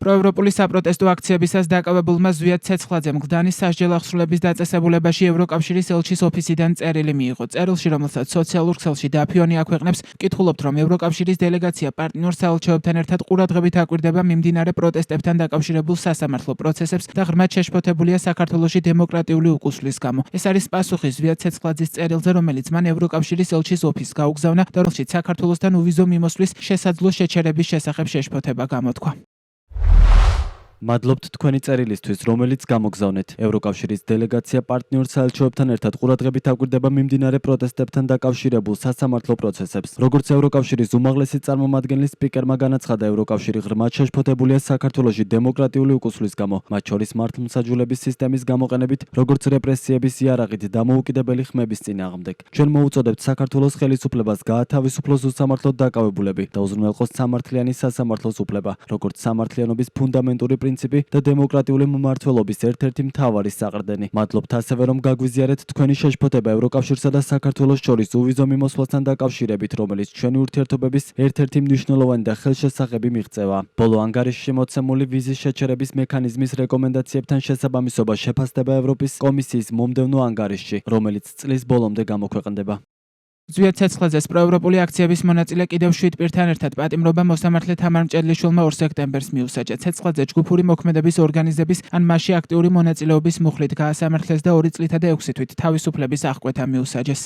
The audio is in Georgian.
პროევროპული საპროტესტო აქციებისას დაკავებულმა ზვიად ცეცხლაძემ გლდანის სასჯელ აღსრულების დაწესებულებაში ევროკავშირის ელჩის ოფისიდან წერილი მიიღო. წერილში, რომელსაც სოციალურ ქსელში დაფიონი აქვეყნებს, კითხულობთ, რომ ევროკავშირის დელეგაცია პარტნიორ საელჩოებთან ერთად ყურადღებით აკვირდება მიმდინარე პროტესტებთან დაკავშირებულ სასამართლო პროცესებს და ღრმად შეშფოთებულია საქართველოში დემოკრატიული უკუსვლის გამო. ეს არის პასუხი ზვიად ცეცხლაძის წერილზე, რომელიც მან ევროკავშირის ელჩის ოფისს გაუგზავნა და რომელშიც საქართველოსთან უვიზო მიმოსვლის შესაძლო შეჩერების შესახებ შეშფოთება გამოთქვა. მადლობთ თქვენი წერილისთვის, რომელიც გამოგზავნეთ. ევროკავშირის დელეგაცია პარტნიორ საელჩოებთან ერთად ყურადღებით აკვირდება მიმდინარე პროტესტებთან დაკავშირებულ სასამართლო პროცესებს. როგორც ევროკავშირის უმაღლესი წარმომადგენლის სპიკერმა განაცხადა, ევროკავშირი ღრმად შეშფოთებულია საქართველოში დემოკრატიული უკუსვლის გამო, მათ შორის მართლმსაჯულების სისტემის გამოყენებით, როგორც რეპრესიების იარაღით დამოუკიდებელი ხმების წინააღმდეგ. ჩვენ მოუწოდებთ საქართველოს ხელისუფლებას გაათავისუფლოს უსამართლოდ დაკავებულები და უზრუნველყოს სამართლიანი სასამართლოს უფლება, როგორც სამართლიანობის ფუნდამენტური პრინციპი და დემოკრატიული მმართველობის ერთ-ერთი მთავარი საყრდენი. მადლობთ ასევე, რომ გაგვიზიარეთ თქვენი შეშფოთება ევროკავშირსა და საქართველოს შორის უვიზო მიმოსვლასთან დაკავშირებით, რომელიც ჩვენი ურთიერთობების ერთ-ერთი მნიშვნელოვანი და ხელშესახები მიღწევა. ბოლო ანგარიშში მოცემული ვიზის შეჩერების მექანიზმის რეკომენდაციებთან შესაბამისობა შეფასდება ევროპის კომისიის მომდევნო ანგარიშში, რომელიც წლის ბოლომდე გამოქვეყნდება. ზვიად ცეცხლაძეს პროევროპული აქციების მონაწილე კიდევ 7 პირთან ერთად პატიმრობა მოსამართლე თამარ მჭედლიშვილმა 2 სექტემბერს მიუსაჯა. ცეცხლაძე ჯგუფური მოქმედების ორგანიზების ან მასში აქტიური მონაწილეობის მუხლით გაასამართლეს და 2 წლითა და 6 თვით თავისუფლების აღკვეთა მიუსაჯეს.